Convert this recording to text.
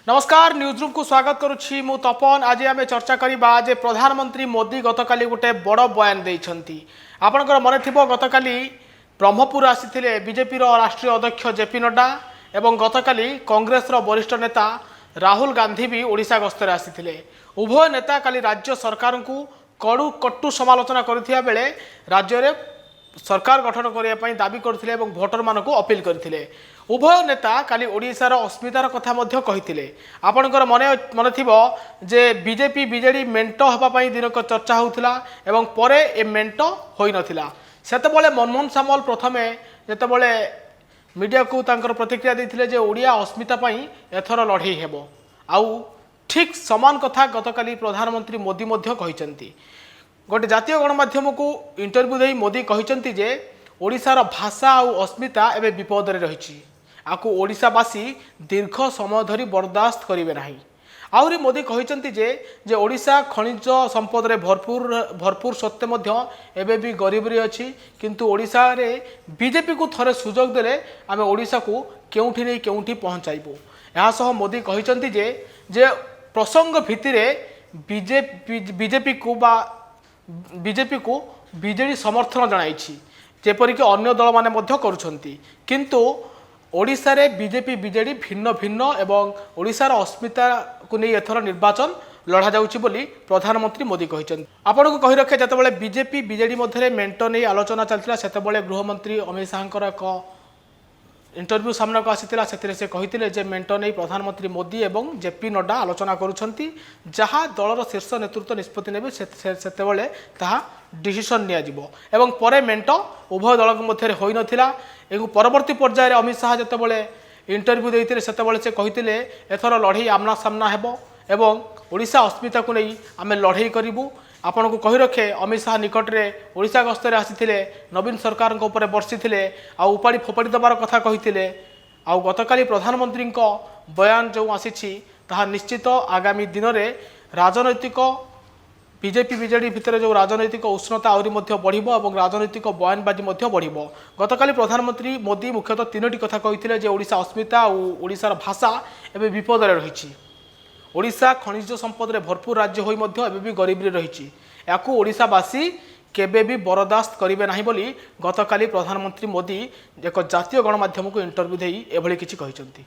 नमस्कार news room को स्वागत करुच्ची मु तपन। आज आम चर्चा करवा जे प्रधानमंत्री मोदी गतकाली गोटे बड़ बयान देइछंती। आपनकर मन थिबो गतकाली ब्रह्मपुर आसीथिले बीजेपी राष्ट्रीय अध्यक्ष जेपी नड्डा एवं गतकाली कांग्रेस वरिष्ठ नेता राहुल गांधी भी ओडिशा गस्तर आसीथिले। उभय नेता काली राज्य सरकार को कटु समालोचना करथिया बेले राज्य रे सरकार गठन करने दाबी करथिले एवं भोटर मानक अपील करथिले। उभय नेता काली ओडिशार अस्मितार कथा मध्य कहिथिले। आपनकर मन थिबो जे बीजेपी बीजेडी मेंट हबा पई दिनक चर्चा होउथिला एवं परे ए मेंट होई नथिला। सेतबेले मनमोहन सामल प्रथमे जेतबेले मीडिया को तांकर प्रतिक्रिया देथिले जे ओडिया अस्मिता पई एथर लढई हेबो। आउ ठीक समान कथा गतकाली प्रधानमंत्री मोदी मध्य कहिसंती। गोटे जातीय गणमाध्यम को इंटरव्यू दे मोदी कहते जे ओडिशार भाषा और अस्मिता एवं विपद में रही आपको ओडिशावासी दीर्घ समय धरी बर्दाश्त करेंगे ना। आहरी मोदी कहते जे ओडिशा खनिज संपद रे भरपूर सत्वे एवं भी गरीबी अच्छी किंतु ओडिशा रे बीजेपी को थरे सुजोग देले आम ओडिशा को केउठी नहीं केउठी पहुँचाइबू। यासह मोदी कहते जे प्रसंग भित्तिर बीजेपी को बीजेडी समर्थन जनाई जेपरिक अन्य दल माने मध्य करुछंती किंतु ओडिशा रे बीजेपी बीजेडी भिन्न भिन्न एवं ओडिशार अस्मिता को नहीं एथर निर्वाचन लड़ा जाउची बोली प्रधानमंत्री मोदी कहछन। आपन को कहि रखे जतबेले बीजेपी बीजेडी मध्य मेंट नहीं आलोचना चलतिला सेतबेले गृहमंत्री अमित शाहकर एक इंटरव्यू सामना को आसीथिला। से कहिथिले जे मेंट नहीं प्रधानमंत्री मोदी एवं जेपी नड्डा आलोचना करुछंती जहाँ दलर शीर्ष नेतृत्व निष्पत्ति नेबे सेतेबेले ताहा डिसीजन निया जिवो एवं परे मेंट उभय दल मध्य होई नथिला। एगु परवर्ती पर्यायर अमित शाह जेतेबेले इंटरव्यू देइथिले सेतेबेले से कहिथिले एथर लढई आमना सामना हेबो एवं ओडिशा अस्मिता को नहीं आमे लढई करिवु। आपण को कहि रखे अमित शाह निकट में ओडिशा गस्तर आसीथिले नवीन सरकार ऊपर बर्षिथिले आ उपाड़ी फोपाड़ी दबार कथा कहिथिले। आ गतकाली प्रधानमंत्री बयान जो आसीछि ताहा निश्चित आगामी दिन में राजनैतिक बीजेपी बीजेडी भितर जो राजनैतिक उष्णता आहरी मध्य बढ़िबो और राजनैतिक बयानबाजी मध्य बढ़िबो। गतकाली प्रधानमंत्री मोदी मुख्यतः तीनोटी कथा कहिथिले जे ओडिशा अस्मिता और ओडिशार भाषा एवं विपद में रही। ओडिशा खनिज संपद रे भरपूर राज्य होई मध्य एबे भी गरीबी रही याकू ओडिशावासी केबे भी बर्दाश्त करिवे नाही बोली गतकाली प्रधानमंत्री मोदी एक जातीय गणमाध्यम को इंटरव्यू देई एभली किछि कहिसंती।